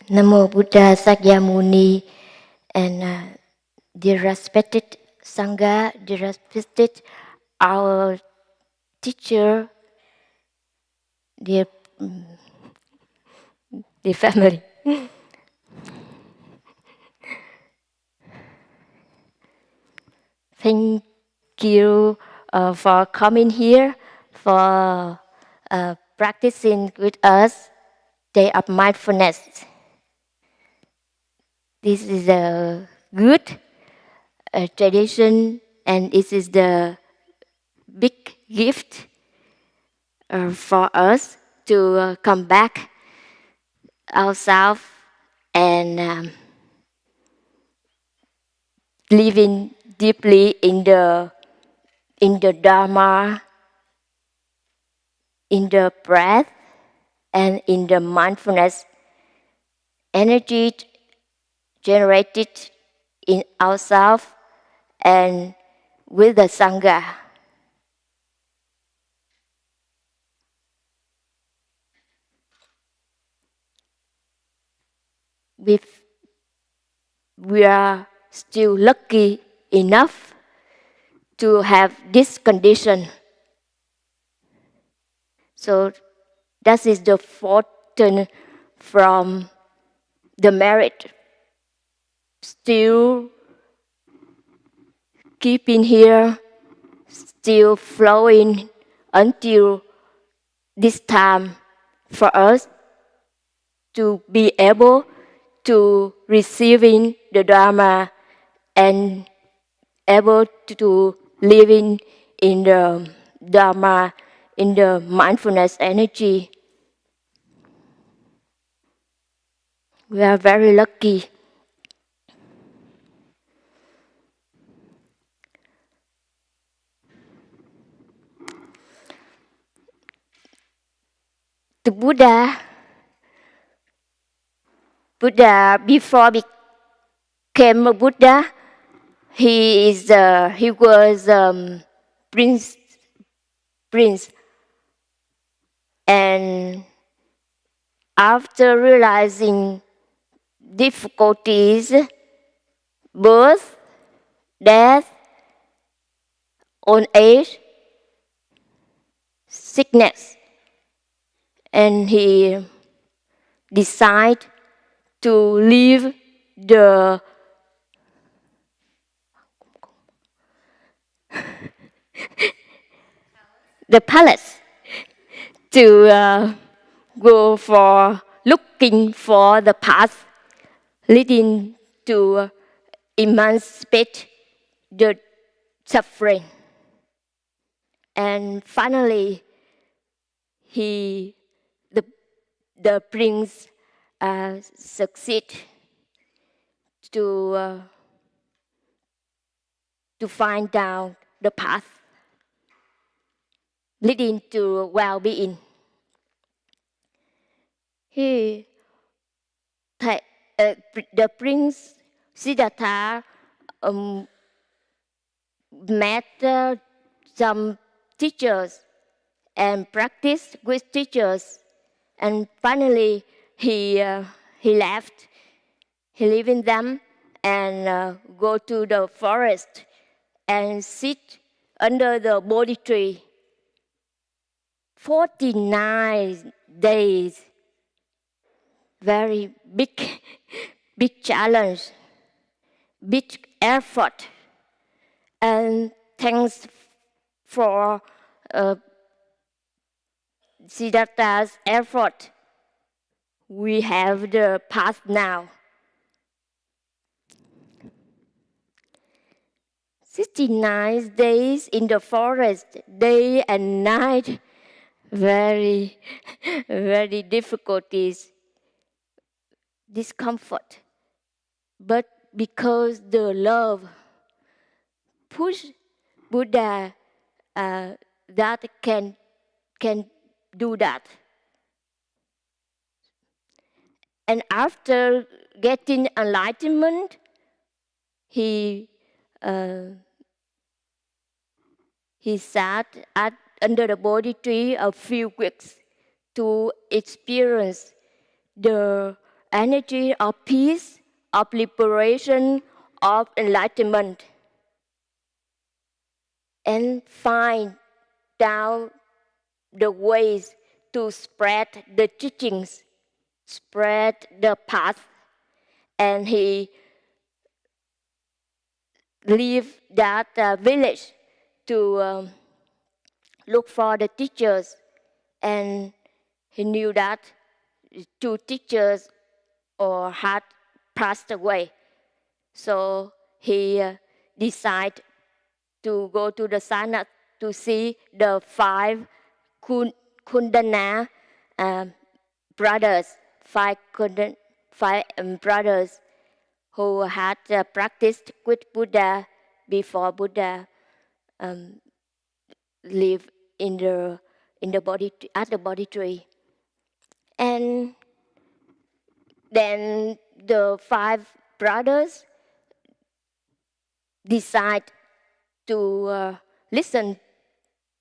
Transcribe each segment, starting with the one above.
Namo Buddha Sakyamuni and dear respected Sangha, dear respected our teacher, dear, dear family. Thank you for coming here, for practicing with us Day of Mindfulness. This is a good tradition, and this is the big gift for us to come back ourselves and living deeply in the Dharma, in the breath, and in the mindfulness energy generated in ourselves and with the Sangha. We are still lucky enough to have this condition. So that is the fortune from the merit. Still keeping here, still flowing until this time for us to be able to receiving the Dharma and able to living in the Dharma, in the mindfulness energy. We are very lucky. The Buddha before became a Buddha, he was prince, and after realizing difficulties, birth, death, old age, sickness, and he decided to leave the palace to go for looking for the path leading to emancipate the suffering. And finally, the prince succeed to find out the path leading to well-being. The prince Siddhartha met some teachers and practiced with teachers, and finally he left. He lived in them and go to the forest and sit under the Bodhi tree 49 days. Very big challenge, big effort. And thanks for Siddhartha's effort, we have the path now. 69 days in the forest, day and night, very difficulties, discomfort. But because the love push Buddha that can do that. And after getting enlightenment, he sat under the Bodhi tree a few weeks to experience the energy of peace, of liberation, of enlightenment, and find down the ways to spread the teachings, spread the path, and he leave that village to look for the teachers, and he knew that two teachers had passed away. So he decided to go to the Sanat to see the five Kundana brothers, five brothers who had practiced with Buddha before Buddha lived in the body at the Bodhi tree. And then the five brothers decide to listen,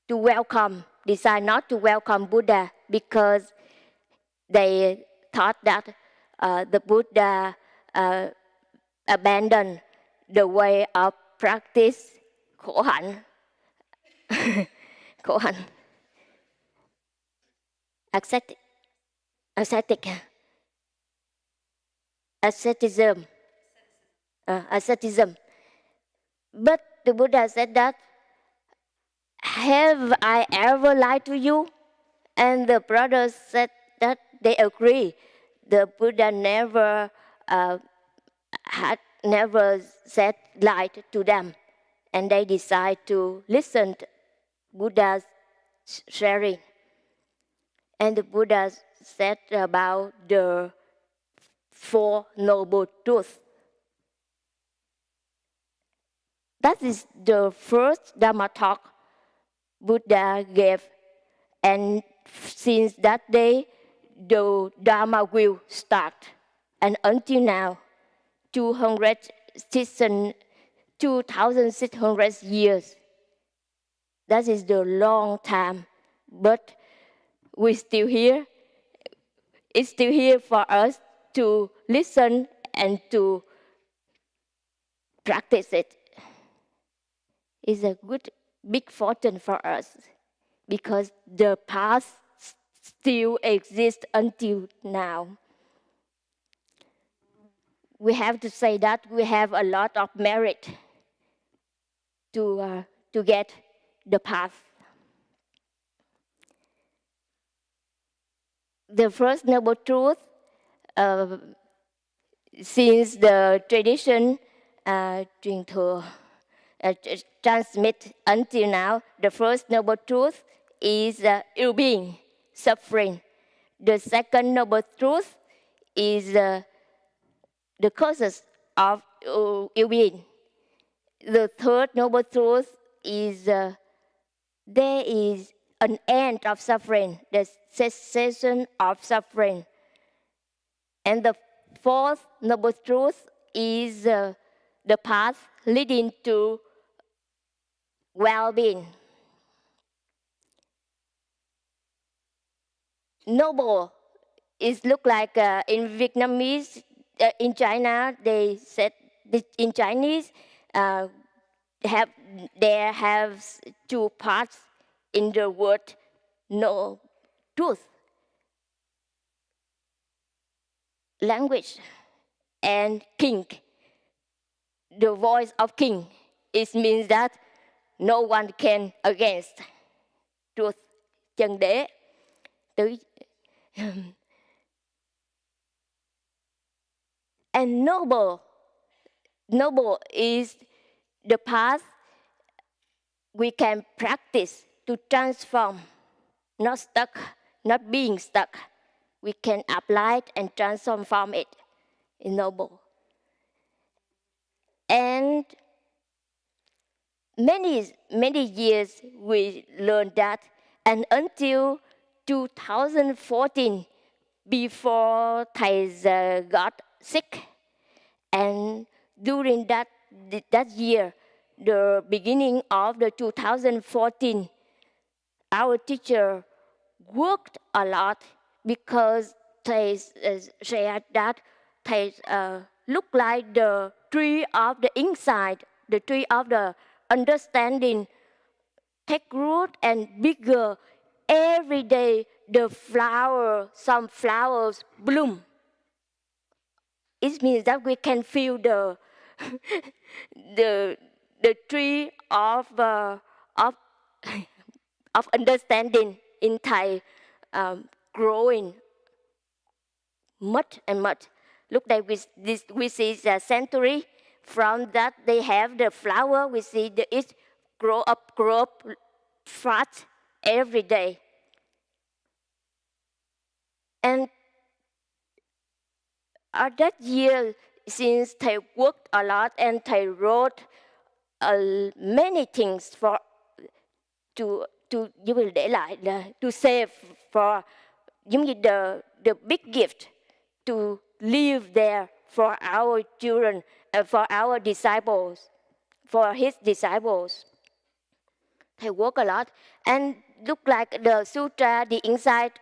to welcome, decide not to welcome Buddha because they thought that the Buddha abandoned the way of practice khổ hạnh, khổ hạnh, asceticism. But the Buddha said that, have I ever lied to you? And the brothers said that they agree. The Buddha never said lied to them, and they decide to listen to Buddha's sharing. And the Buddha said about the Four Noble Truths. That is the first Dharma talk Buddha gave, and since that day, the Dharma will start. And until now, 2,600 years, that is the long time, but we still here. It's still here for us to listen and to practice it. It's a good, big fortune for us because the past still exists until now. We have to say that we have a lot of merit to get the path. The first noble truth, since the tradition truyền thừa, transmit until now, the first noble truth is ill being, suffering. The second noble truth is the causes of ill being. The third noble truth is there is an end of suffering, the cessation of suffering. And the fourth noble truth is the path leading to well-being. Noble is look like in Vietnamese, in China they said in Chinese there have two parts in the word no truth, language and king. The voice of king, it means that no one can against truth, chân đế. And noble is the path we can practice to transform, not stuck, not being stuck. We can apply it and transform it in noble. And many years we learned that, and until 2014, before thầy got sick, and during that year, the beginning of the 2014, our teacher worked a lot because thầy shared that thầy look like the tree of the inside, the tree of the understanding take root and bigger. Every day the some flowers bloom. It means that we can feel the the tree of of understanding in Thai growing much and much. Look like we see the century. From that they have the flower. We see it grow up fast every day. And at that year, since Thầy worked a lot and Thầy wrote many things you will để lại to save for giống như the big gift to live there for our children and for our disciples, for his disciples. Thầy work a lot and look like the sutra, the insight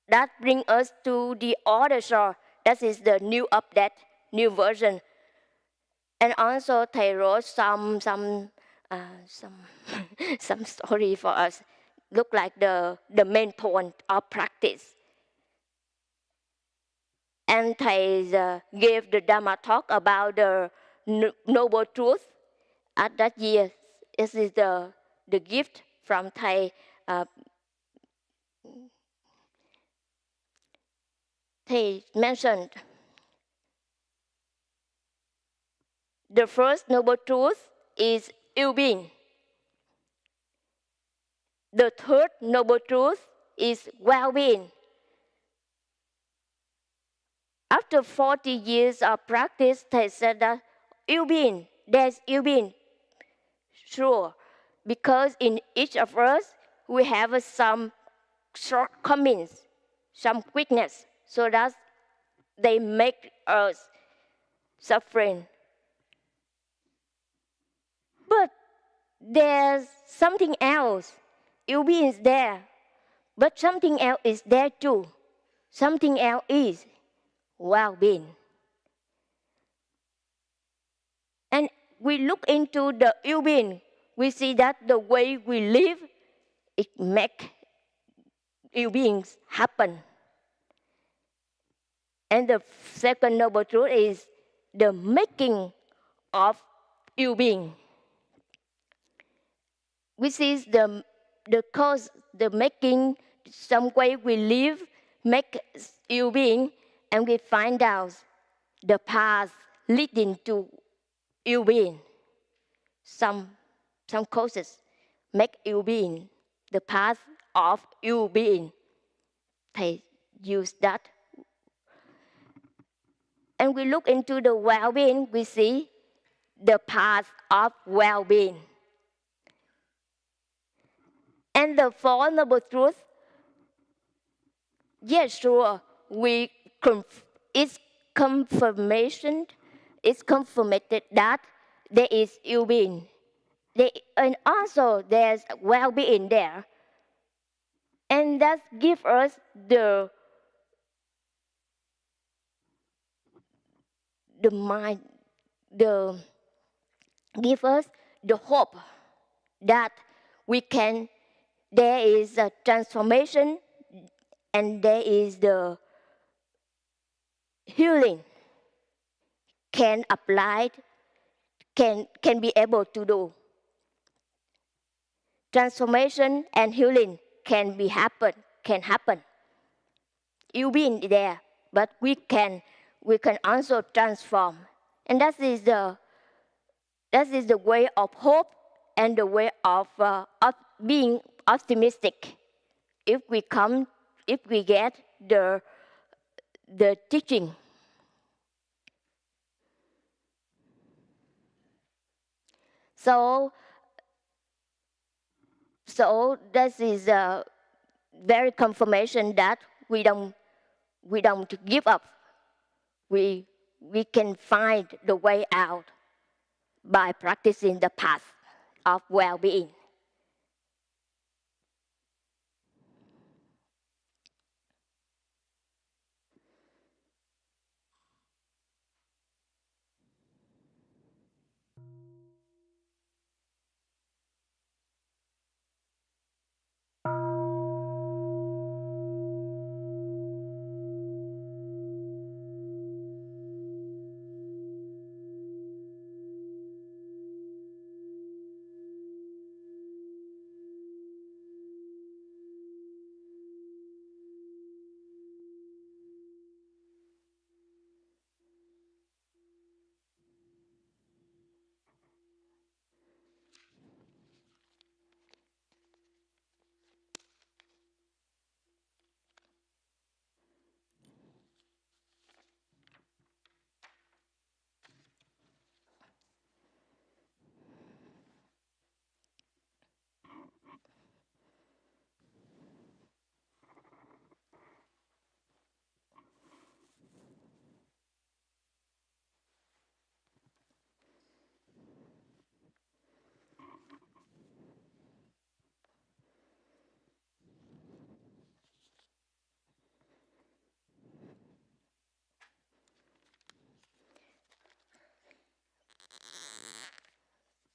that bring us to the other shore. That is the new update, new version. And also Thầy wrote some some story for us. Look like the main point of practice. And Thầy gave the Dharma talk about the noble truth at that year. This is the gift from Thầy. Thầy mentioned the first noble truth is ill being. The third noble truth is well-being. After 40 years of practice, Thầy said that ill-being, there's ill-being. Sure, because in each of us, we have some shortcomings, some weakness, so that they make us suffering. But there's something else. Ill-being is there, but something else is there too. Something else is well-being. And we look into the ill-being, we see that the way we live, it makes ill-beings happen. And the second noble truth is the making of ill-being. We see the cause, the making, some way we live, make ill-being, and we find out the path leading to ill-being. Some causes make ill-being, the path of ill-being. Thầy use that. And we look into the well-being, we see the path of well-being. And the fourth noble truth, yes, sure, it's confirmation, it's confirmed that there is ill-being. And also there's well-being there. And that gives us the mind, give us the hope that there is a transformation and there is the healing can apply, can be able to do. Transformation and healing can happen. Ill-being there, but we can also transform. And that is the way of hope and the way of being optimistic. If we get the teaching. So this is a very confirmation that we don't give up. We can find the way out by practicing the path of well-being.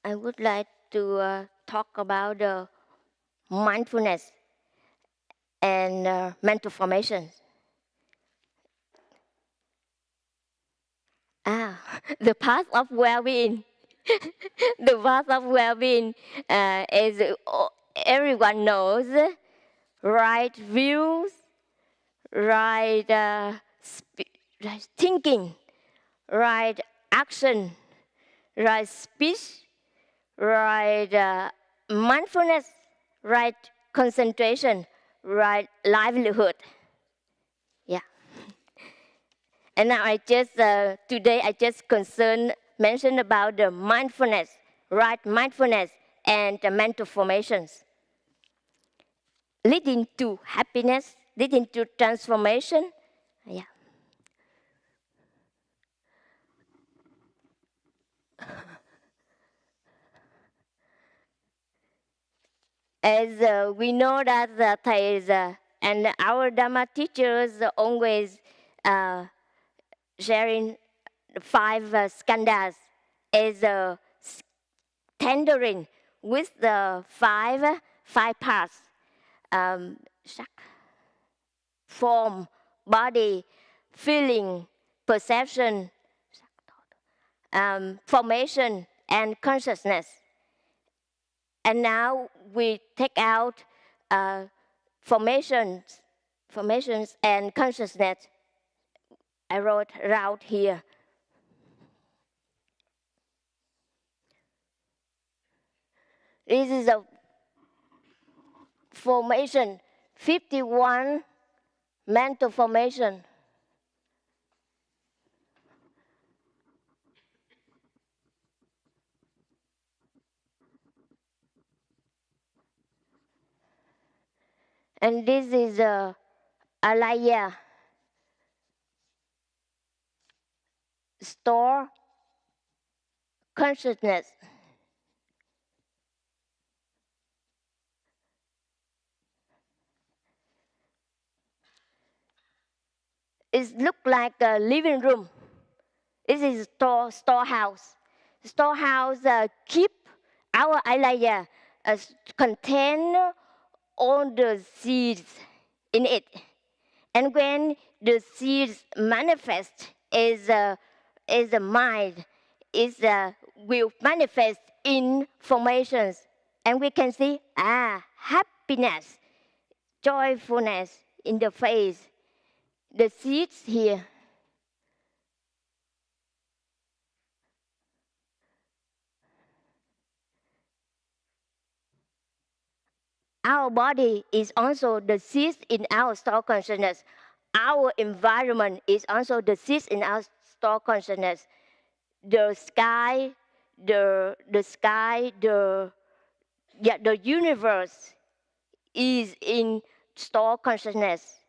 I would like to talk about mindfulness and mental formation. The path of well-being. The path of well-being is everyone knows right views, right thinking, right action, right speech, right mindfulness, right concentration, right livelihood. Yeah. And now today I just mention about the mindfulness, right mindfulness and the mental formations. Leading to happiness, leading to transformation. Yeah. As we know that the thầy and our Dharma teachers always sharing 5 skandhas as tendering with the five parts: sắc, form, body, feeling, perception, formation, and consciousness. And now we take out formations and consciousness. I wrote out here. This is a formation, 51 mental formation. And this is a alaya, store consciousness. It looks like a living room. This is storehouse. Storehouse keep our alaya contain all the seeds in it. And when the seeds manifest as a mind, will manifest in formations. And we can see happiness, joyfulness in the face. The seeds here. Our body is also the seeds in our store consciousness. Our environment is also the seeds in our store consciousness. The sky, the universe is in store consciousness.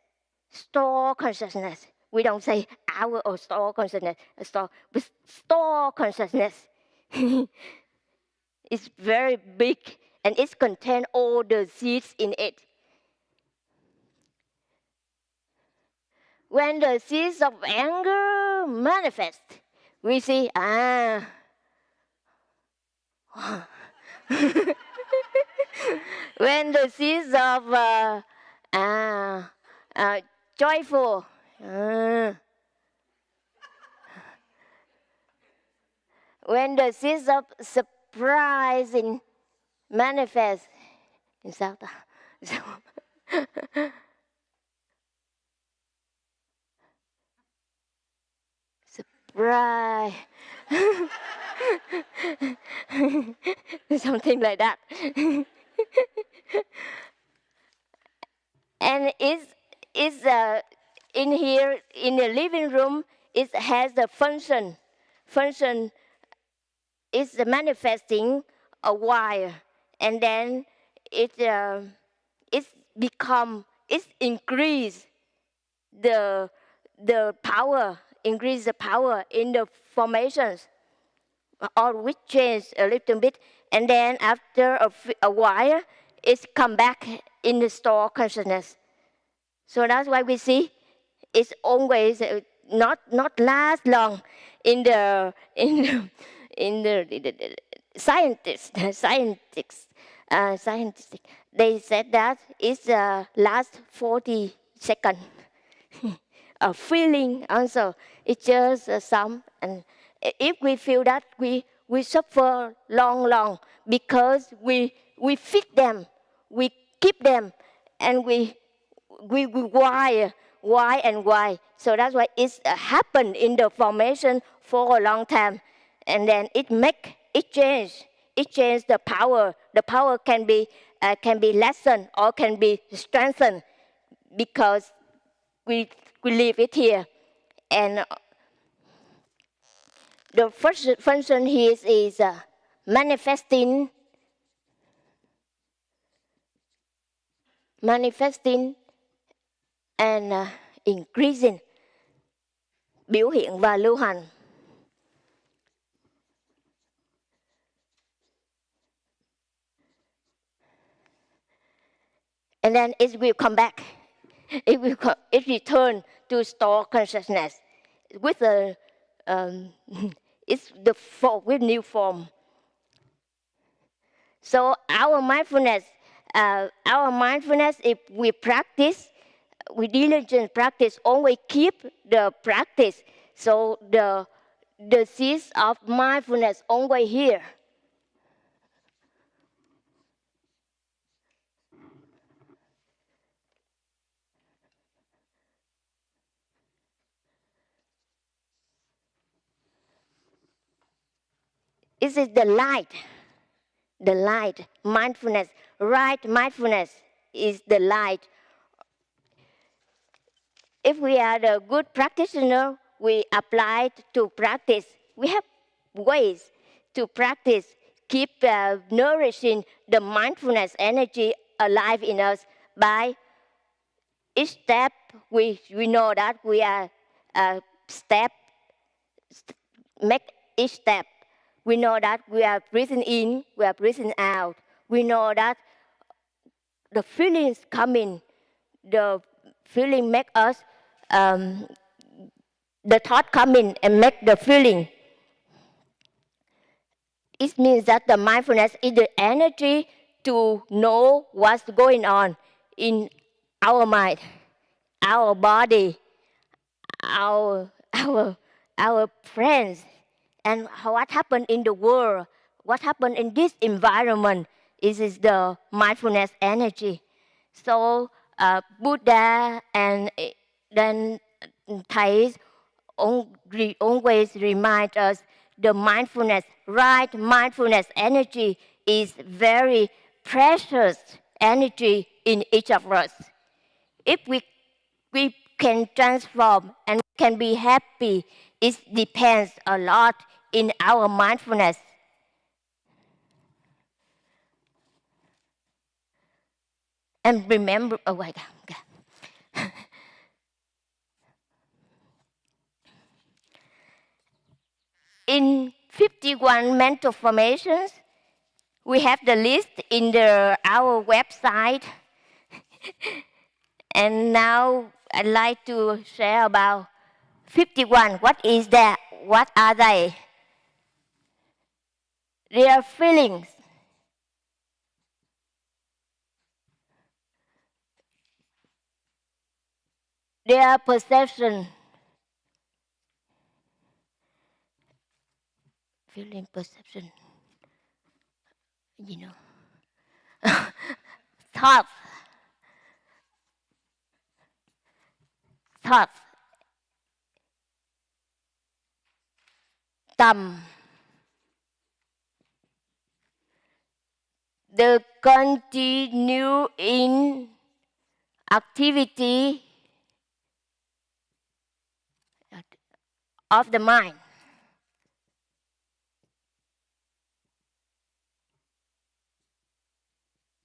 Store consciousness. We don't say our or store consciousness. But store consciousness. It's very big and it contains all the seeds in it. When the seeds of anger manifest, we see, when the seeds of joyful, when the seeds of surprising manifest, sao ta? Surprise. Something like that. And it's in here in the living room. It has the function. Function is manifesting a while, and then it's increase the power, increase the power in the formations, or which change a little bit, and then after a while, it's come back in the store consciousness. So that's why we see it's always not last long in the scientists, they said that it's last 40 seconds. A feeling also, it's just some, and if we feel that we suffer long because we feed them, we keep them, and we why. So that's why it's happened in the formation for a long time, and then it change the power. The power can be lessened or can be strengthened because we leave it here. And the first function here is manifesting and increasing, biểu hiện và lưu hành. And then it will come back. It return to store consciousness with it's the form, with new form. So our mindfulness, if we practice, we diligent practice, always keep the practice. So the seeds of mindfulness always here. This is the light, mindfulness, right mindfulness is the light. If we are the good practitioner, we apply to practice. We have ways to practice, keep nourishing the mindfulness energy alive in us by each step. We know that we are make each step. We know that we are breathing in, we are breathing out. We know that the feelings coming, the feeling make us, the thought coming and make the feeling. It means that the mindfulness is the energy to know what's going on in our mind, our body, our friends, and what happened in the world, what happened in this environment. Is the mindfulness energy. So Buddha and then Thais always remind us the right mindfulness energy is very precious energy in each of us. If we can transform and can be happy, it depends a lot in our mindfulness. And remember, in 51 mental formations, we have the list in our website. And now I'd like to share about 51. What is that? What are they? They are feelings. They are perception. Feeling, perception. You know. Thoughts. Tâm. The continuing activity of the mind.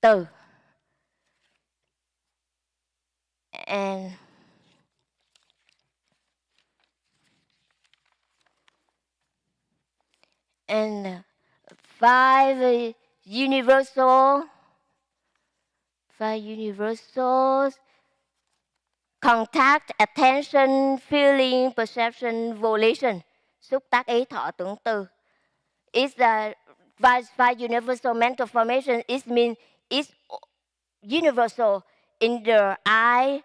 Từ. And five universals, contact, attention, feeling, perception, volition, xúc tác, ý, thọ, tưởng, từ. It's five universal mental formation, it means it's universal in the eye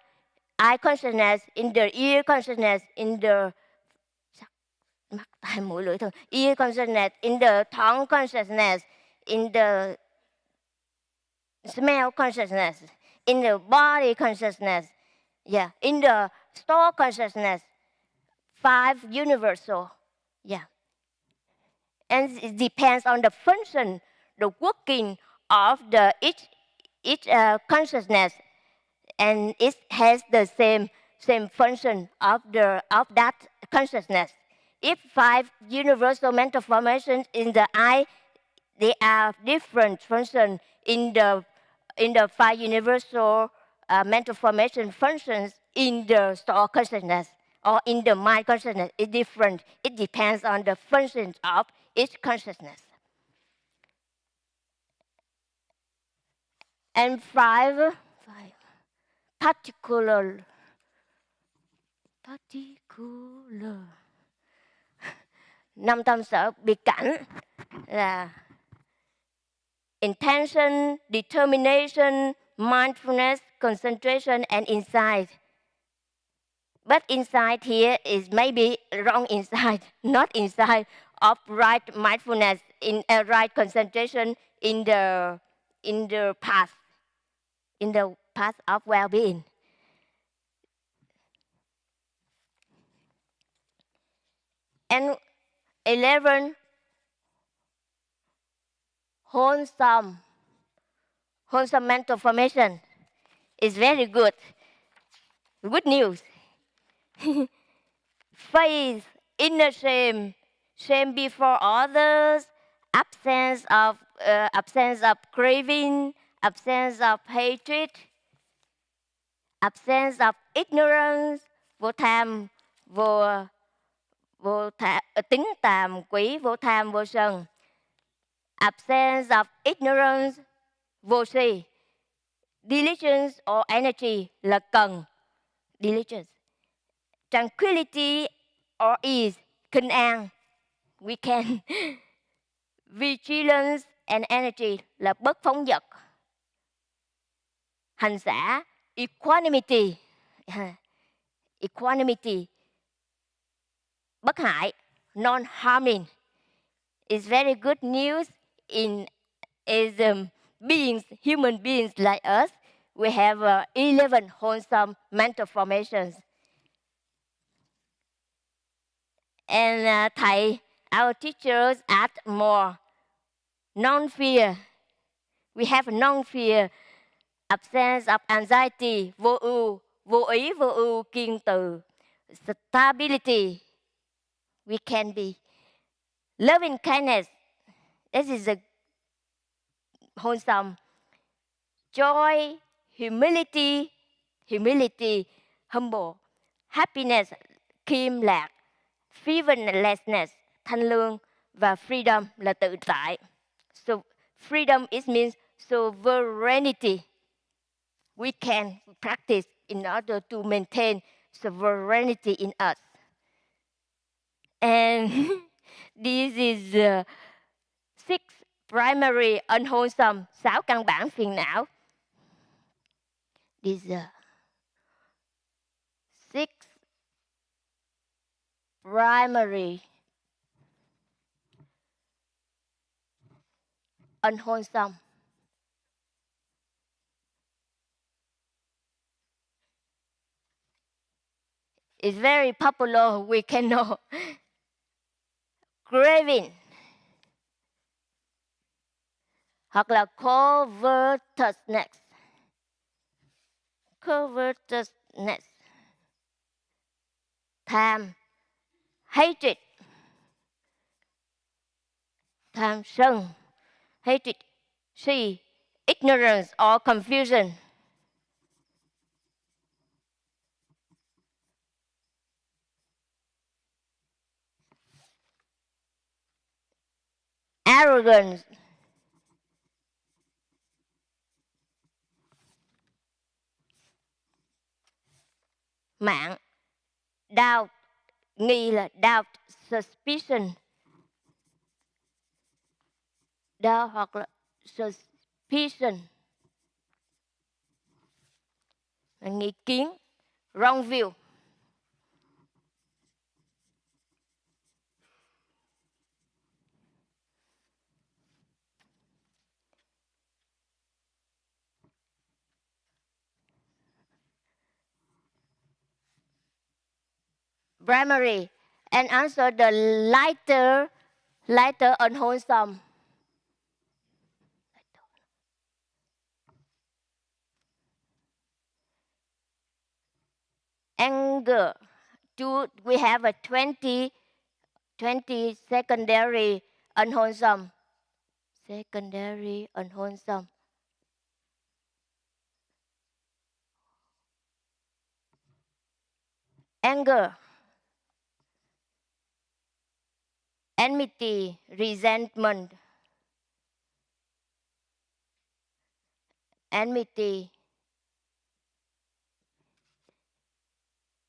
consciousness, in the ear consciousness, in the mắt tai mũi lưỡi thôi, ear consciousness, in the tongue consciousness, in the smell consciousness, in the body consciousness, yeah, in the store consciousness. 5 universal, yeah. And it depends on the function, the working of the each consciousness, and it has the same function of that consciousness. If 5 universal mental formations in the eye, they are different functions in the 5 universal mental formation functions in the soul consciousness or in the mind consciousness. It's different. It depends on the functions of each consciousness. And 5 particular năm tâm sở biệt cảnh là intention, determination, mindfulness, concentration, and insight. But insight here is maybe wrong insight, not insight of right mindfulness, in a right concentration in the path of well-being. And 11 wholesome mental formation is very good. Good news. Faith, inner shame, shame before others, absence of craving, absence of hatred, absence of ignorance, vô tham, tính tàm quý, vô tham, vô sân, absence of ignorance, vô si, diligence or energy là cần, diligence, tranquility or ease, kinh an, we can, vigilance and energy là bất phóng dật, hành xả, equanimity, bất hại, non-harming. It's very good news as human beings like us. We have 11 wholesome mental formations. And our teachers add more. Non-fear. We have non-fear, absence of anxiety, vô ưu, vô ý, vô ưu, kiên từ, stability. We can be loving kindness. This is a wholesome. Joy, humility, humble. Happiness, khiêm lạc. Fearlessness, thanh lương. Và freedom là tự tại. So freedom, it means sovereignty. We can practice in order to maintain sovereignty in us. And this is 6 primary unwholesome, 6 căn bản phiền não. These 6 primary unwholesome. It's very popular, we can know. Craving hoặc là covetousness. Tham, hatred, tham sân, hatred, si, ignorance or confusion. Arrogance, mạng, doubt, nghi là doubt, suspicion, doubt hoặc là suspicion, là nghi kiến, wrong view. Primary and answer the lighter unwholesome. Anger. We have a 20 secondary unwholesome. Secondary unwholesome. Anger. Enmity, resentment. Enmity.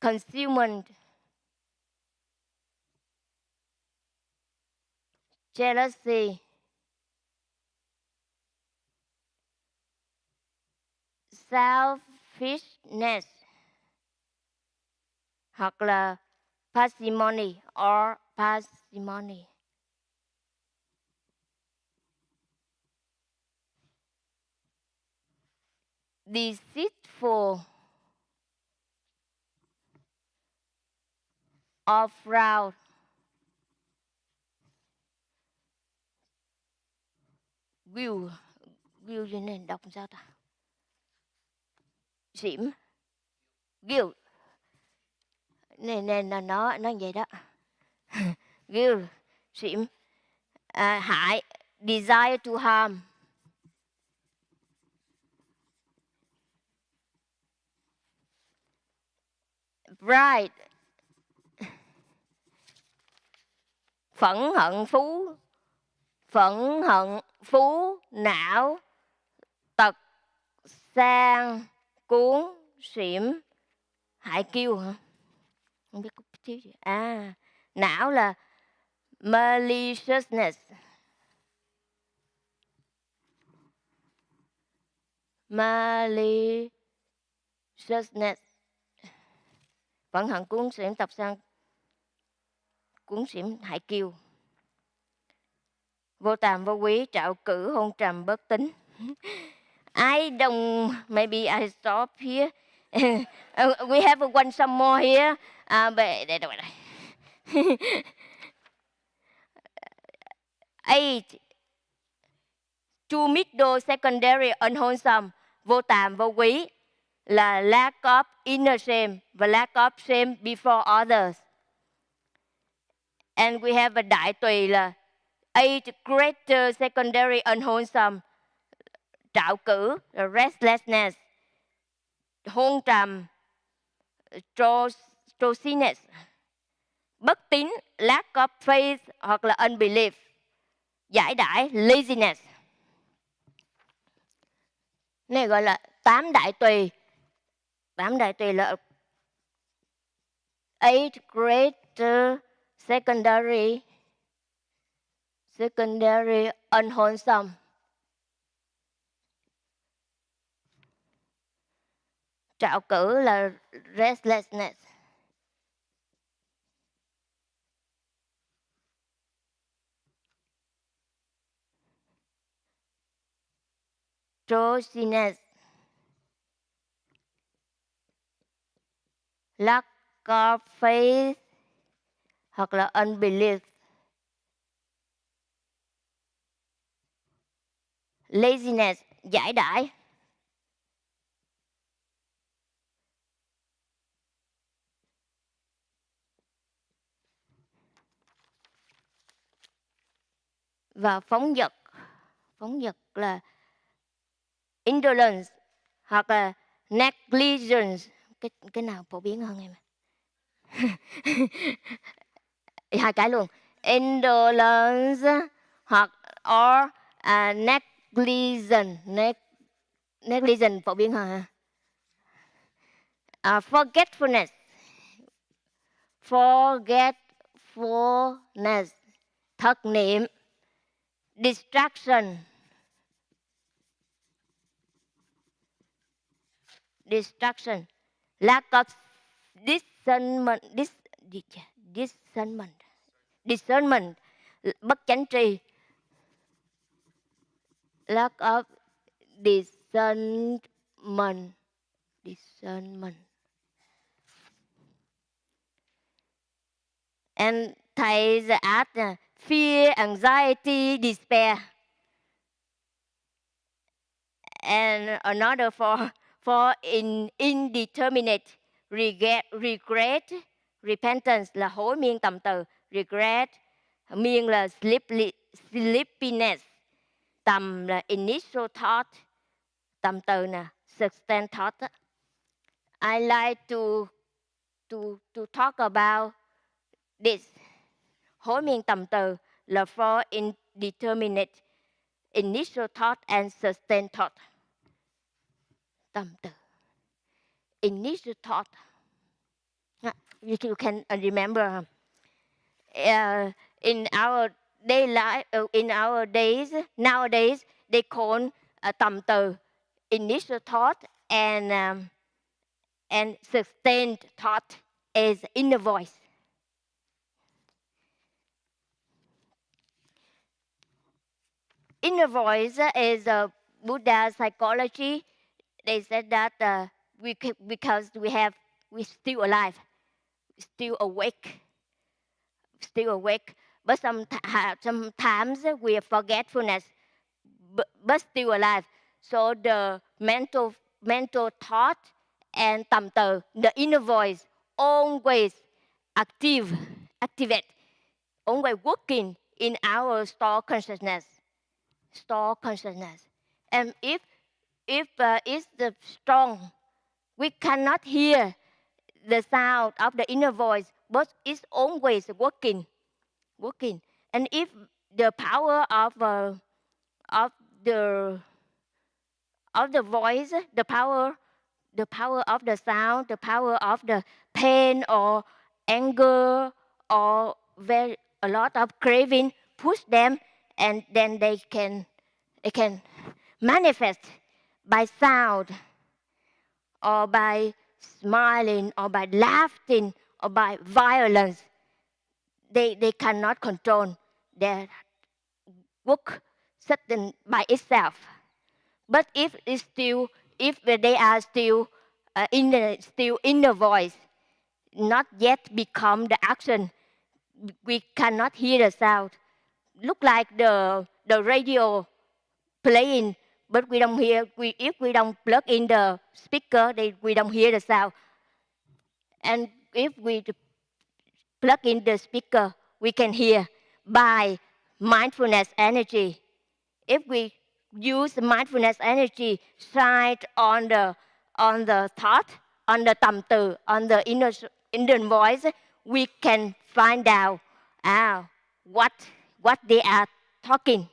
Concealment. Jealousy. Selfishness. Hoặc là parsimony or parsimony. Deceitful or fraud. Will như này đọc sao ta? Xỉm. Guilt. Này là nó vậy đó. Guilt, xỉm. Hại. Desire to harm. Pride. Phẫn hận phú não, tật sang cuốn xỉm, hại kiêu hả? Không biết có thiếu gì. Não là maliciousness. Phẫn hận cuốn xỉm, tập sang cuốn xỉm, hại kiêu. Vô tàm vô quý, trạo cử, hôn trầm, bất tín. Maybe I stop here. We have some more here. But 8. Two middle secondary unwholesome, vô tàm vô quý, là lack of inner shame và lack of shame before others. And we have a đại tùy là 8 greater secondary unwholesome, trạo cử, restlessness, hôn trầm, drowsiness, bất tín, lack of faith hoặc là unbelief, giải đãi, laziness. Này gọi là 8 đại tùy. 8 đại tùy là 8 greater secondary unwholesome. Trạo cử là restlessness. Drowsiness. Lack of faith hoặc là unbelief. Laziness, giải đãi. Và phóng dật. Phóng dật là indolence hoặc là negligence. Cái nào phổ biến hơn em? Hai cái luôn. Indolence hoặc or negligence. Negligence phổ biến hơn ha. Forgetfulness, thất niệm. distraction, lack of discernment, discernment, bất chánh tri, lack of discernment, and thầy add fear, anxiety, despair, and another for indeterminate, regret, repentance là hối miên tầm từ, regret, miên là sleepiness, tầm là initial thought, tầm từ nè, sustained thought. I like to talk about this. Hối miên tầm từ là for indeterminate, initial thought and sustained thought. Tầm từ. Initial thought. You can remember in our day life, in our days, nowadays, they call tầm từ initial thought and sustained thought is inner voice. Inner voice is Buddha psychology. They said that because we're still alive, still awake. But sometimes we have forgetfulness, but still alive. So the mental thought and tầm từ, the inner voice, always activate, always working in our store consciousness. And if it's the strong, we cannot hear the sound of the inner voice, but it's always working. And if the power of the voice, the power of the sound, the power of the pain or anger or a lot of craving, push them, and then they can manifest by sound or by smiling or by laughing or by violence. They cannot control their work certain by itself. But if they are still in the voice, not yet become the action, we cannot hear the sound. Look like the radio playing, but we don't hear. If we don't plug in the speaker, we don't hear the sound. And if we plug in the speaker, we can hear by mindfulness energy. If we use mindfulness energy, shine on the thought, on the tầm từ, on the inner voice, we can find out what they are talking,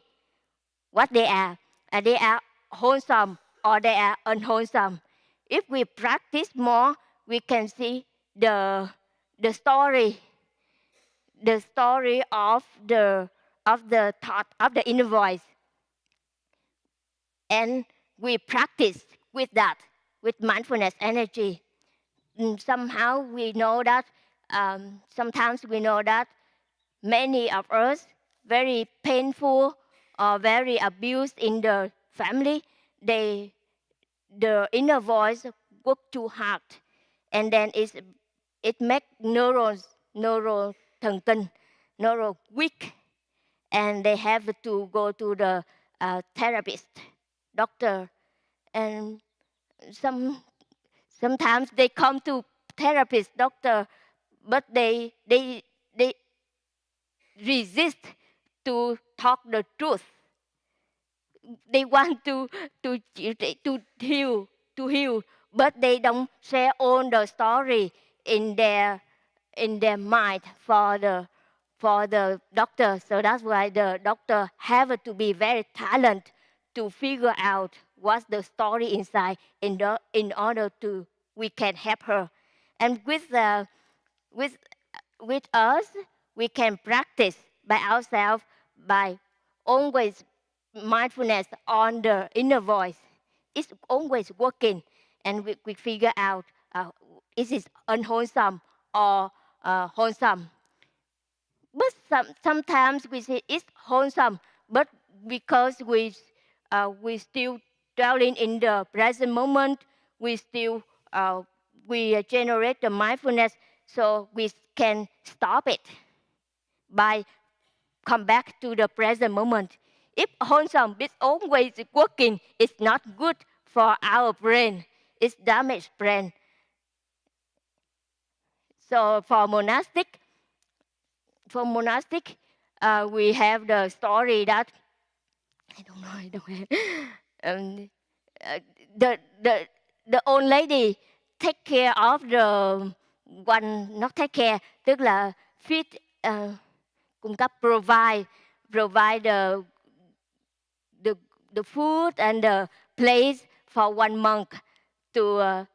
what they are. They are wholesome or they are unwholesome. If we practice more, we can see the story of the thought of the inner voice. And we practice with that, with mindfulness energy. Somehow we know that, sometimes we know that many of us, very painful or very abused in the family, the inner voice work too hard. And then it makes neural weak. And they have to go to the therapist, doctor, and sometimes they come to therapist, doctor, but they resist to talk the truth. They want to heal, but they don't share all the story in their mind for the doctor. So that's why the doctor have to be very talented to figure out what's the story inside in order to we can help her. And with us, we can practice by ourselves by always mindfulness on the inner voice. It's always working, and we figure out is it unwholesome or wholesome. But sometimes we say it's wholesome, but because we still dwelling in the present moment, we still we generate the mindfulness, so we can stop it by come back to the present moment. If wholesome, it's always working, it's not good for our brain. It's damaged brain. So for monastic, we have the story that I don't have. Um, uh, the the the old lady take care of the one, not take care, tức là feed, cung cấp, provide the the food and the place for one monk to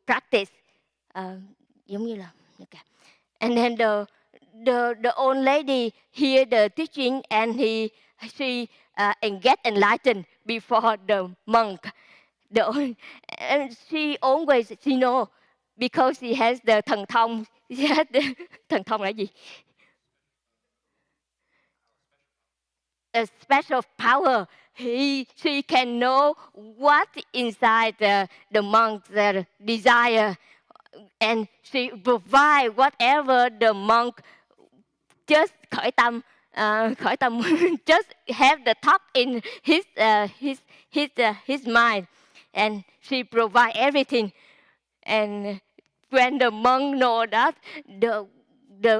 practice, giống như là okay. And then the old lady hear the teaching and she get enlightened before the monk. And she know because she has the thần thông. She has the thần thông là gì? A special power. She can know what inside the monk's desire, and she provide whatever the monk just khởi tâm just have the thought in his mind, and she provide everything. And when the monk know that the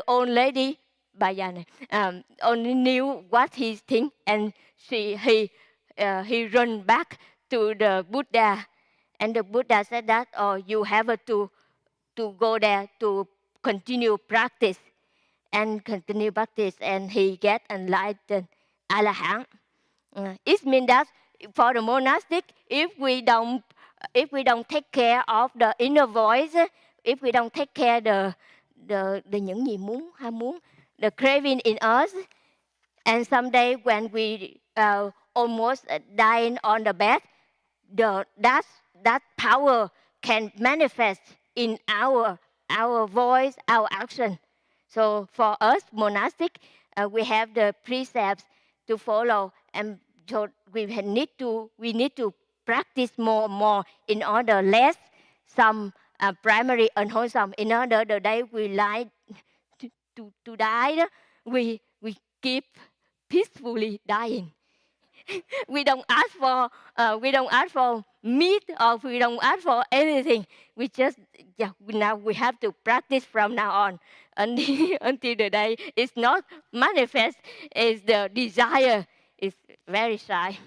old lady, bà già này, only knew what he think, and he run back to the Buddha, and the Buddha said that, oh, you have to go there to continue practice, and he get enlightened Arahant. It means that for the monastic, if we don't take care of the inner voice, if we don't take care the những gì muốn, ham muốn, the craving in us, and someday when we almost dying on the bed, that power can manifest in our voice, our action. So for us monastic, we have the precepts to follow, and so we need to practice more and more in order less some primary unwholesome. In order the day we like to die, we keep peacefully dying. We don't ask for meat, or we don't ask for anything. We just now we have to practice from now on until the day it's not manifest is the desire is very shy.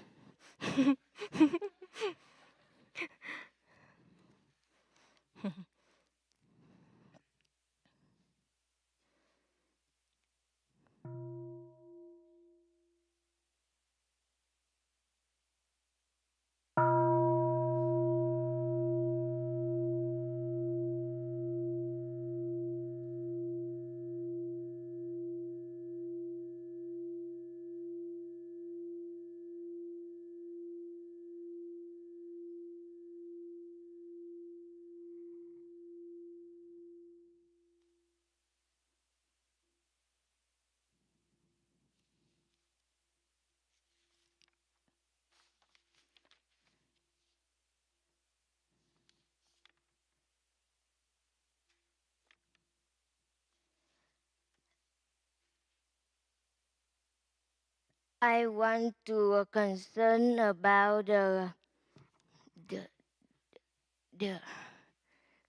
I want to concern about the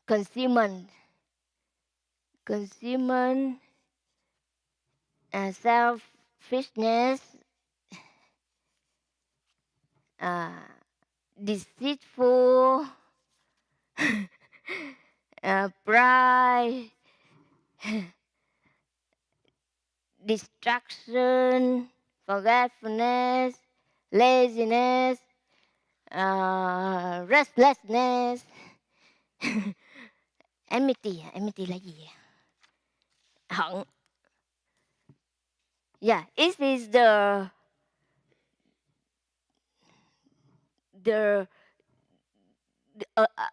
concealment, selfishness, deceitful, pride, distraction, forgetfulness, laziness, restlessness, enmity là gì? Hận. Yeah, it is the the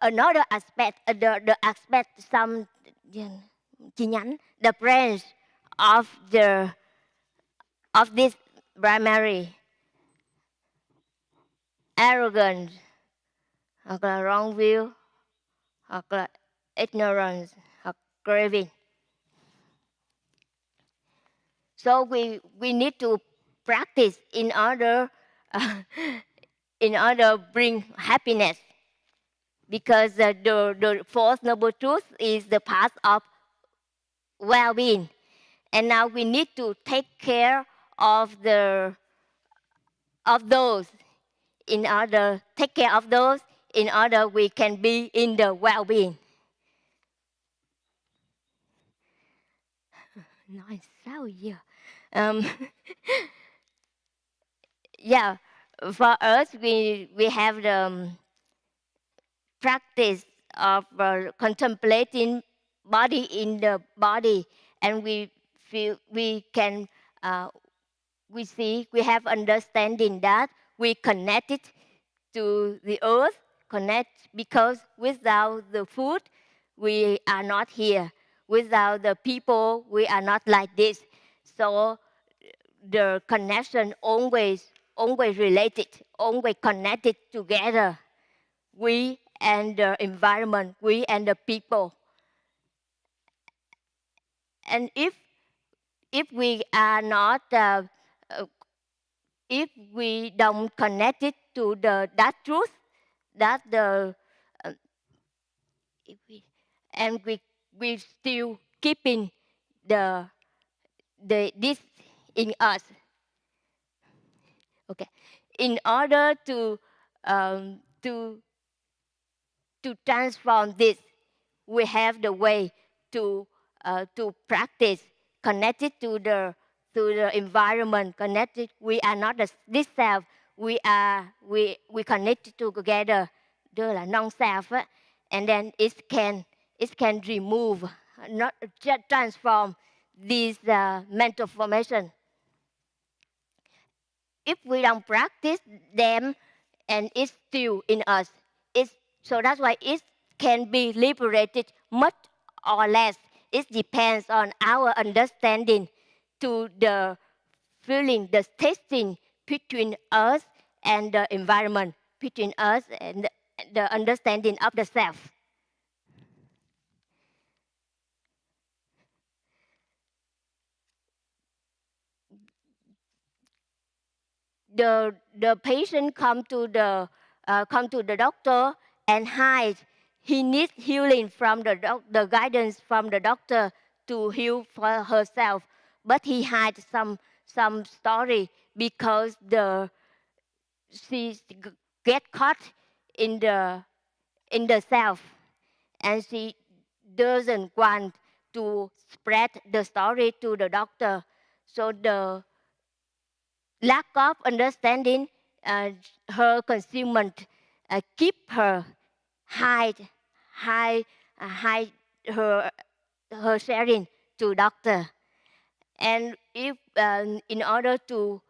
another aspect, the aspect, some chi nhánh, the branch of this primary arrogance, hoặc là wrong view, hoặc là ignorance, hoặc craving. So we need to practice in order bring happiness, because the fourth noble truth is the path of well-being, and now we need to take care of those in order we can be in the well-being. Nói sao giờ? Yeah, for us, we have the practice of contemplating body in the body, and we feel we can we have understanding that we connected to the earth, because without the food we are not here, without the people we are not like this. So the connection always related, always connected together. We and the environment, we and the people. And if we are not, if we don't connect it to that truth, that and we still keeping this in us. Okay, in order to transform this, we have the way to practice connected to the environment, connected. We are not this self. We connected together. Đó là non-self, and then it can remove, not transform these mental formation. If we don't practice them, and it's still in us, so that's why it can be liberated much or less. It depends on our understanding to the feeling, the tasting between us and the environment, between us and the understanding of the self. The patient come to the doctor and hide. He needs healing from the guidance from the doctor to heal for herself, but he hides some story because she get caught in the self, and she doesn't want to spread the story to the doctor. So the lack of understanding, her concealment, keep her hide her sharing to doctor. And if in order to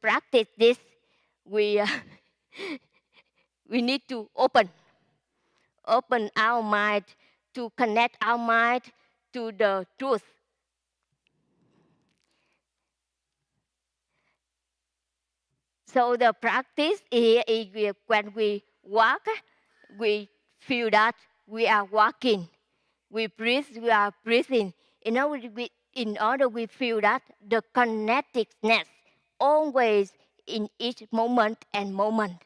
practice this, we we need to open our mind, to connect our mind to the truth. So the practice is when we walk, we feel that we are walking. We breathe, we are breathing. In order we feel that the connectedness always in each moment and moment.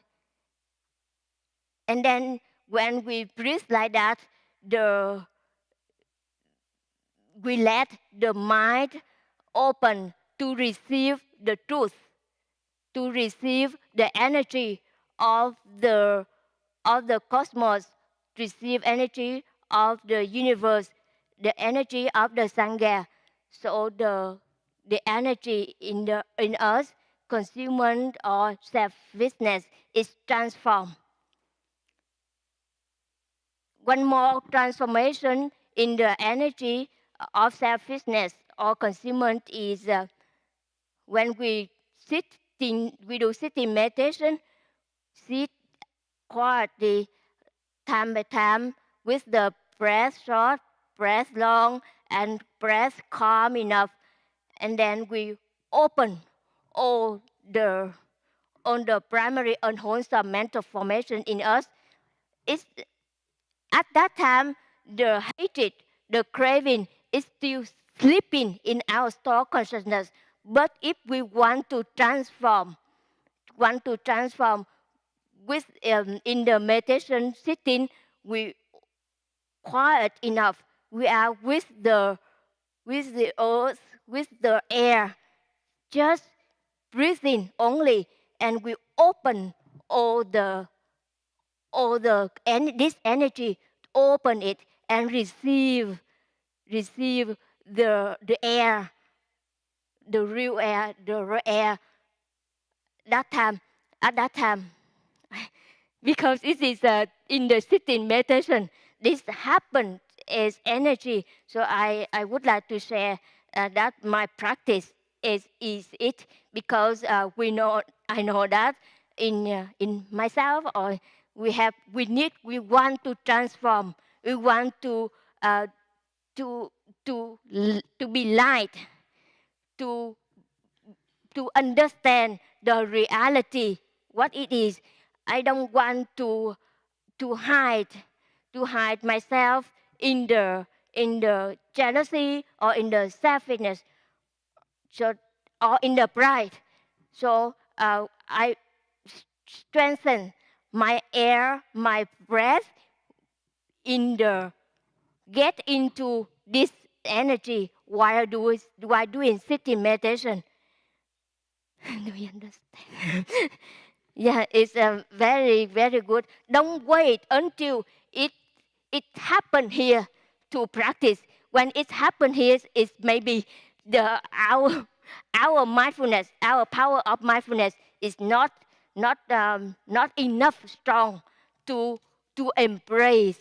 And then when we breathe like that, we let the mind open to receive the truth, to receive the energy of the cosmos, receive energy of the universe, the energy of the Sangha. So the energy in us, consummation or selfishness, is transformed. One more transformation in the energy of selfishness or consummation is when we do sitting meditation. sit quietly, time by time, with the breath short, breath long, and breath calm enough. And then we open all the primary unwholesome mental formation in us. It's at that time the hatred, the craving is still sleeping in our stored consciousness. But if we want to transform with in the meditation sitting, we quiet enough. We are with the earth, with the air, just breathing only, and we open all the this energy, open it and receive the air, the real air, the raw air. At that time, because it is in the sitting meditation, this happens as energy. So I would like to share that my practice is it, because I know that in myself, or we want to transform, we want uh, to be light, to understand the reality, what it is. I don't want to hide myself in the jealousy, or in the selfishness, so, or in the pride. So I strengthen my air, my breath, get into this energy while doing sitting meditation. Do you understand? Yeah, it's very, very good. Don't wait until it happened here to practice. When it happened here, it's maybe our mindfulness, our power of mindfulness is not enough strong to embrace.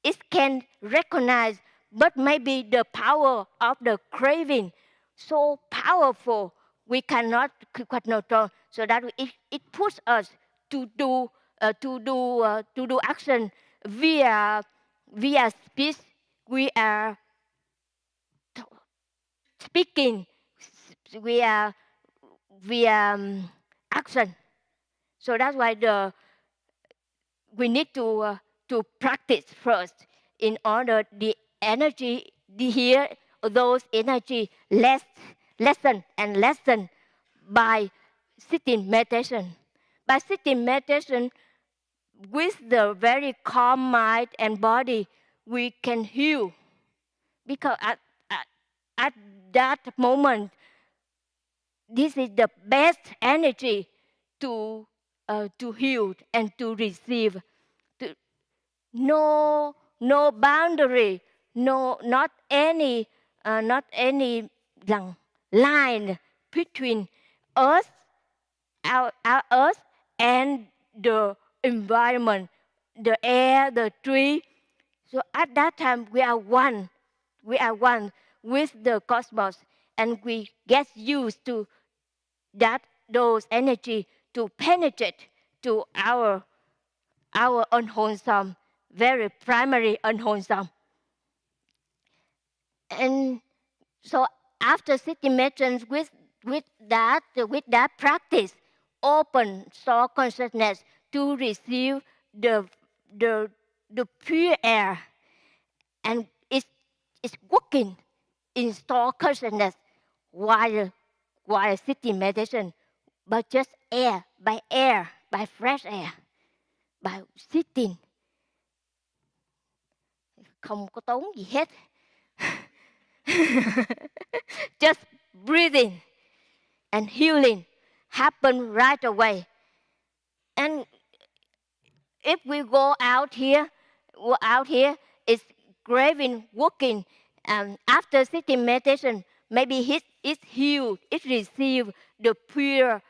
It can recognize, but maybe the power of the craving so powerful, we cannot control. So that it pushes us to do action via speech. We are speaking via action. So that's why we need to practice first, in order the energy, here, those energy lessen and lessen by sitting meditation. By sitting meditation, with the very calm mind and body, we can heal, because at that moment, this is the best energy to heal and to receive. No boundary, not any line between us, our us, and the environment, the air, the tree. So at that time, we are one with the cosmos, and we get used to those energy to penetrate to our unwholesome, very primary unwholesome. And so after sitting meditation, with that practice, open soul consciousness to receive the pure air, and it's working in soul consciousness while sitting meditation, but just air, by fresh air, by sitting, không có tốn gì hết. Just breathing and healing happen right away. And if we go out here, it's craving working. After sitting meditation, maybe it's healed, it receives the pure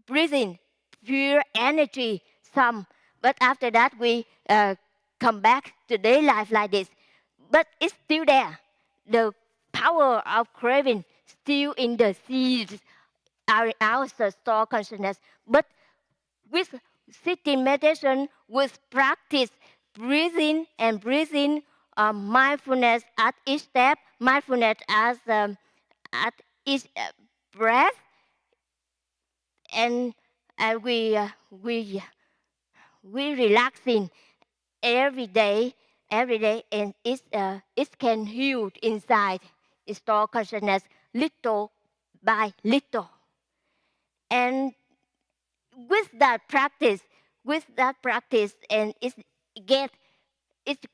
breathing, pure energy, some. But after that, we come back to daily life like this. But it's still there. The power of craving still in the seeds, our stored consciousness. But with sitting meditation, with practice, breathing and breathing, mindfulness at each step, mindfulness at each breath, and we relaxing every day, and it can heal inside. It store consciousness little by little, and with that practice, and it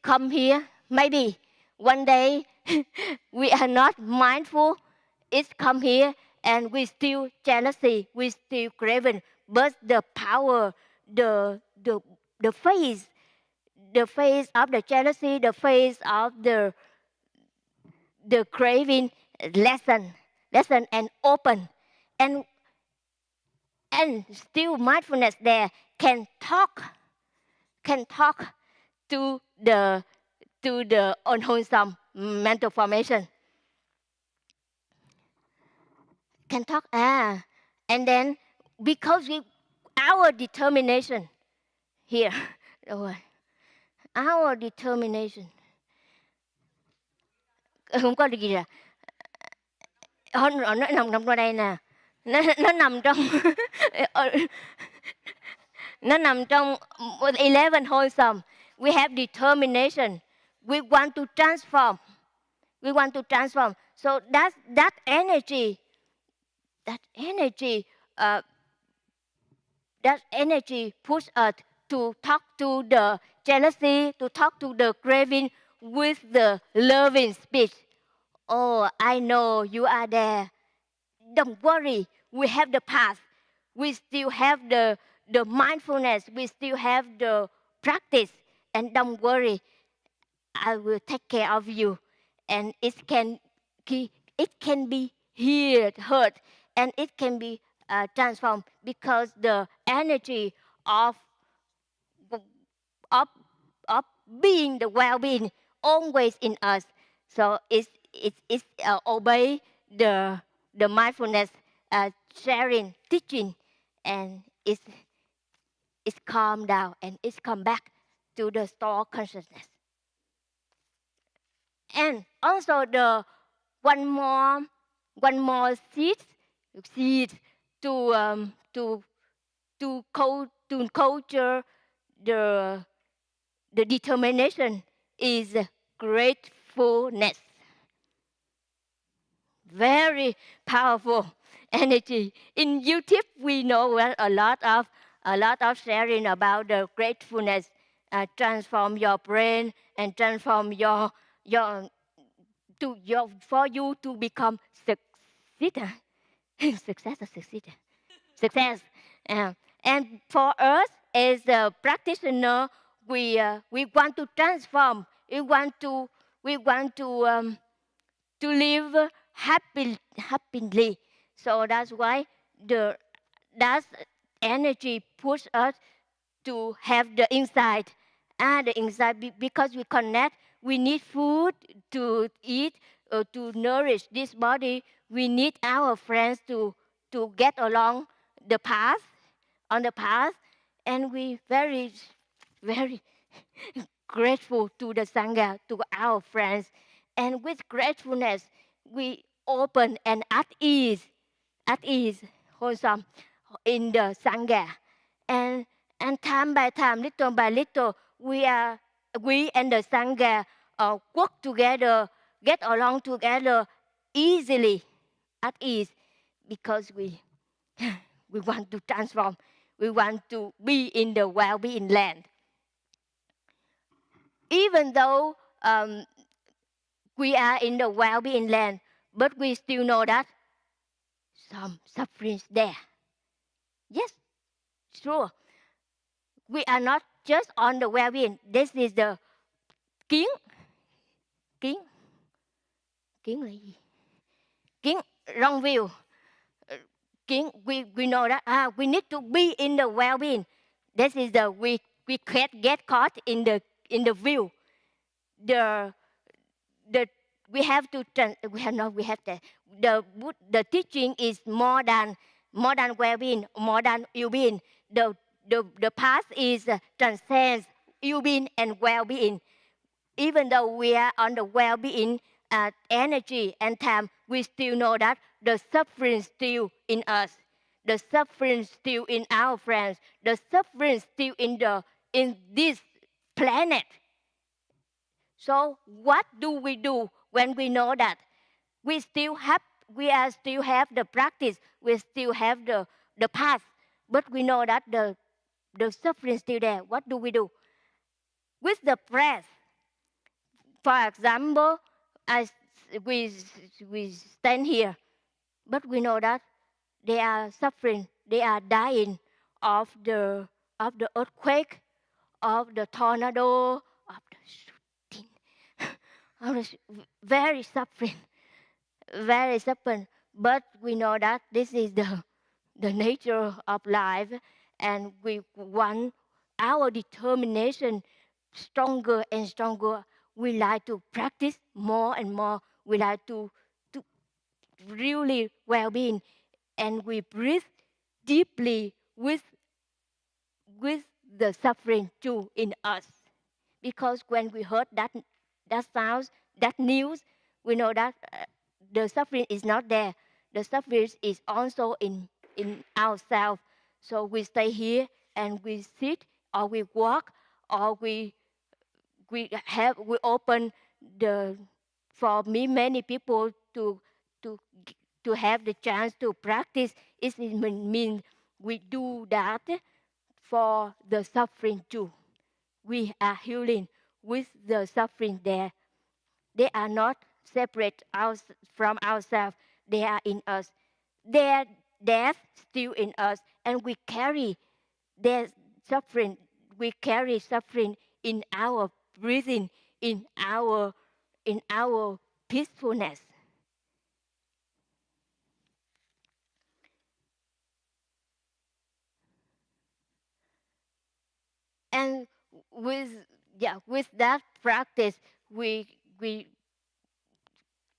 come here. Maybe one day we are not mindful. It come here, and we still jealousy, we still craving, but the power, the face of the jealousy, the face of the craving, lessen and open, and still mindfulness there can talk to the unwholesome mental formation, can talk, and then because our determination here, our determination, không có gì là nó nằm trong đây nè, nó nằm trong nó nằm trong 11 wholesome. We have determination. We want to transform. So that energy push us to talk to the jealousy, to talk to the craving with the loving speech. Oh, I know you are there. Don't worry. We have the path. We still have the mindfulness. We still have the practice. And don't worry. I will take care of you. And it can be healed, hurt, and it can be transformed, because the energy of being the well-being always in us. So it's obey the mindfulness sharing, teaching, and it's calm down, and it's come back to the store consciousness. And also the one more seed to culture the determination is gratefulness. Very powerful energy. In YouTube, we know a lot of sharing about the gratefulness transform your brain and transform for you to become success. And for us as a practitioner, we want to transform. We want to live happily. So that's why that energy push us to have the insight. The insight, because we connect, we need food to eat, to nourish this body. We need our friends to get along on the path, and we very, very grateful to the Sangha, to our friends. And with gratefulness, we open and at ease, wholesome in the Sangha. And time by time, little by little, we and the Sangha work together, get along together easily, at ease, because we want to transform. We want to be in the well-being land. Even though we are in the well-being land, but we still know that some suffering is there. Yes, sure. We are not just on the well-being. This is the kiến là gì? Kiến, wrong view. We know that we need to be in the well-being. This is the we can't get caught in the view. We have to the teaching is more than well-being, more than ill-being. The the past is transcends ill-being and well-being. Even though we are on the well-being energy and time, we still know that the suffering still in us, the suffering still in our friends, the suffering still in this planet. So what do we do when we know that we are still have the practice, we still have the path, but we know that the suffering is still there? What do? With the breath, for example, as we stand here, but we know that they are suffering, they are dying of the earthquake, of the tornado, of the shooting, of the very suffering, very suffering. But we know that this is the nature of life, and we want our determination stronger and stronger. We like to practice more and more. We like to really well-being, and we breathe deeply with the suffering too in us. Because when we heard that sounds, that news, we know that the suffering is not there. The suffering is also in ourselves. So we stay here and we sit, or we walk, or we open the for many people to to have the chance to practice. It means we do that for the suffering too. We are healing with the suffering there. They are not separate from ourselves. They are in us. Their death still in us, and we carry their suffering. We carry suffering in our breathing, in our peacefulness. And with with that practice, we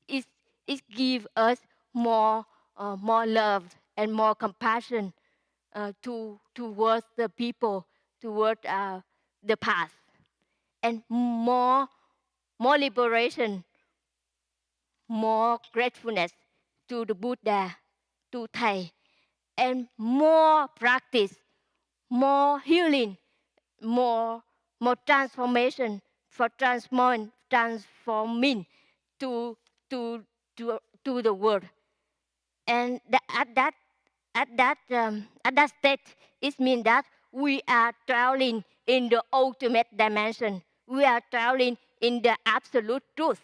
it it give us more love and more compassion towards the people, towards the past, and more liberation, more gratefulness to the Buddha, to Thầy, and more practice, more healing, more transformation, for transforming to to to the world. And at that state, it means that we are traveling in the ultimate dimension. We are traveling in the absolute truth.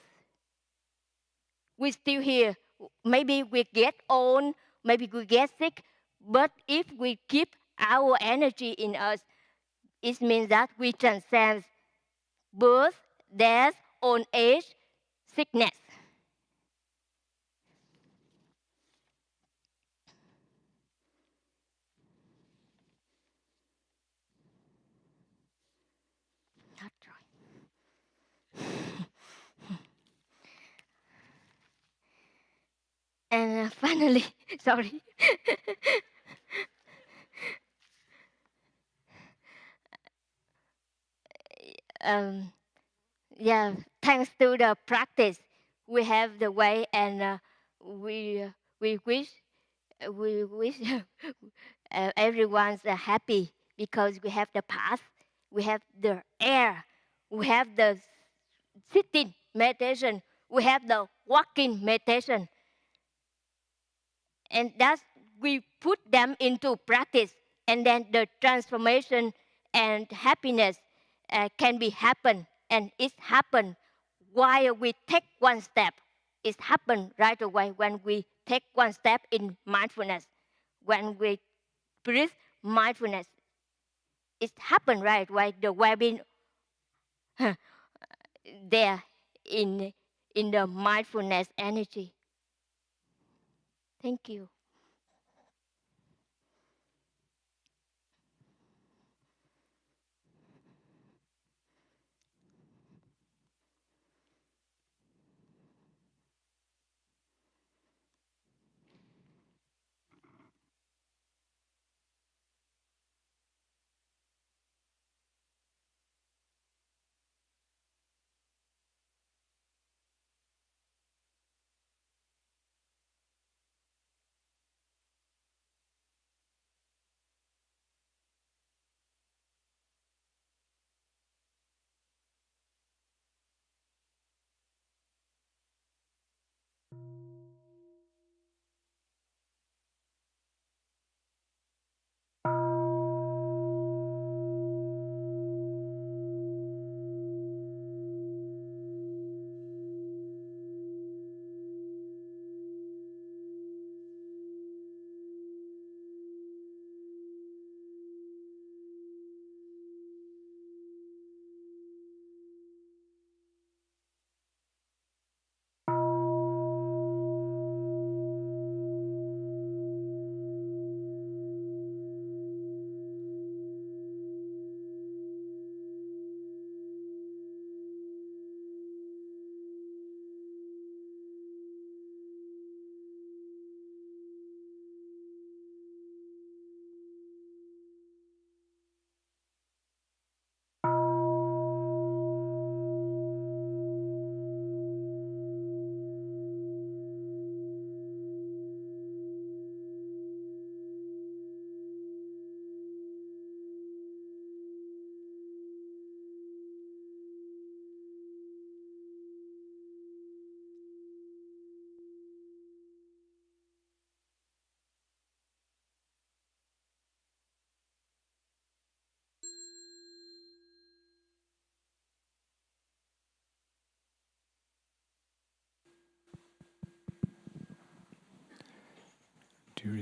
We still here. Maybe we get old, maybe we get sick, but if we keep our energy in us, it means that we transcend birth, death, old age, sickness. Hết rồi. And finally, sorry. um, yeah, thanks to the practice, we have the way, and we wish we wish everyone's happy, because we have the path, we have the air, we have the sitting meditation, we have the walking meditation, and that's we put them into practice, and then the transformation and happiness can be happen, and it happen while we take one step. It happen right away when we take one step in mindfulness. When we breathe mindfulness, it happen right away. The well-being there in the mindfulness energy. Thank you.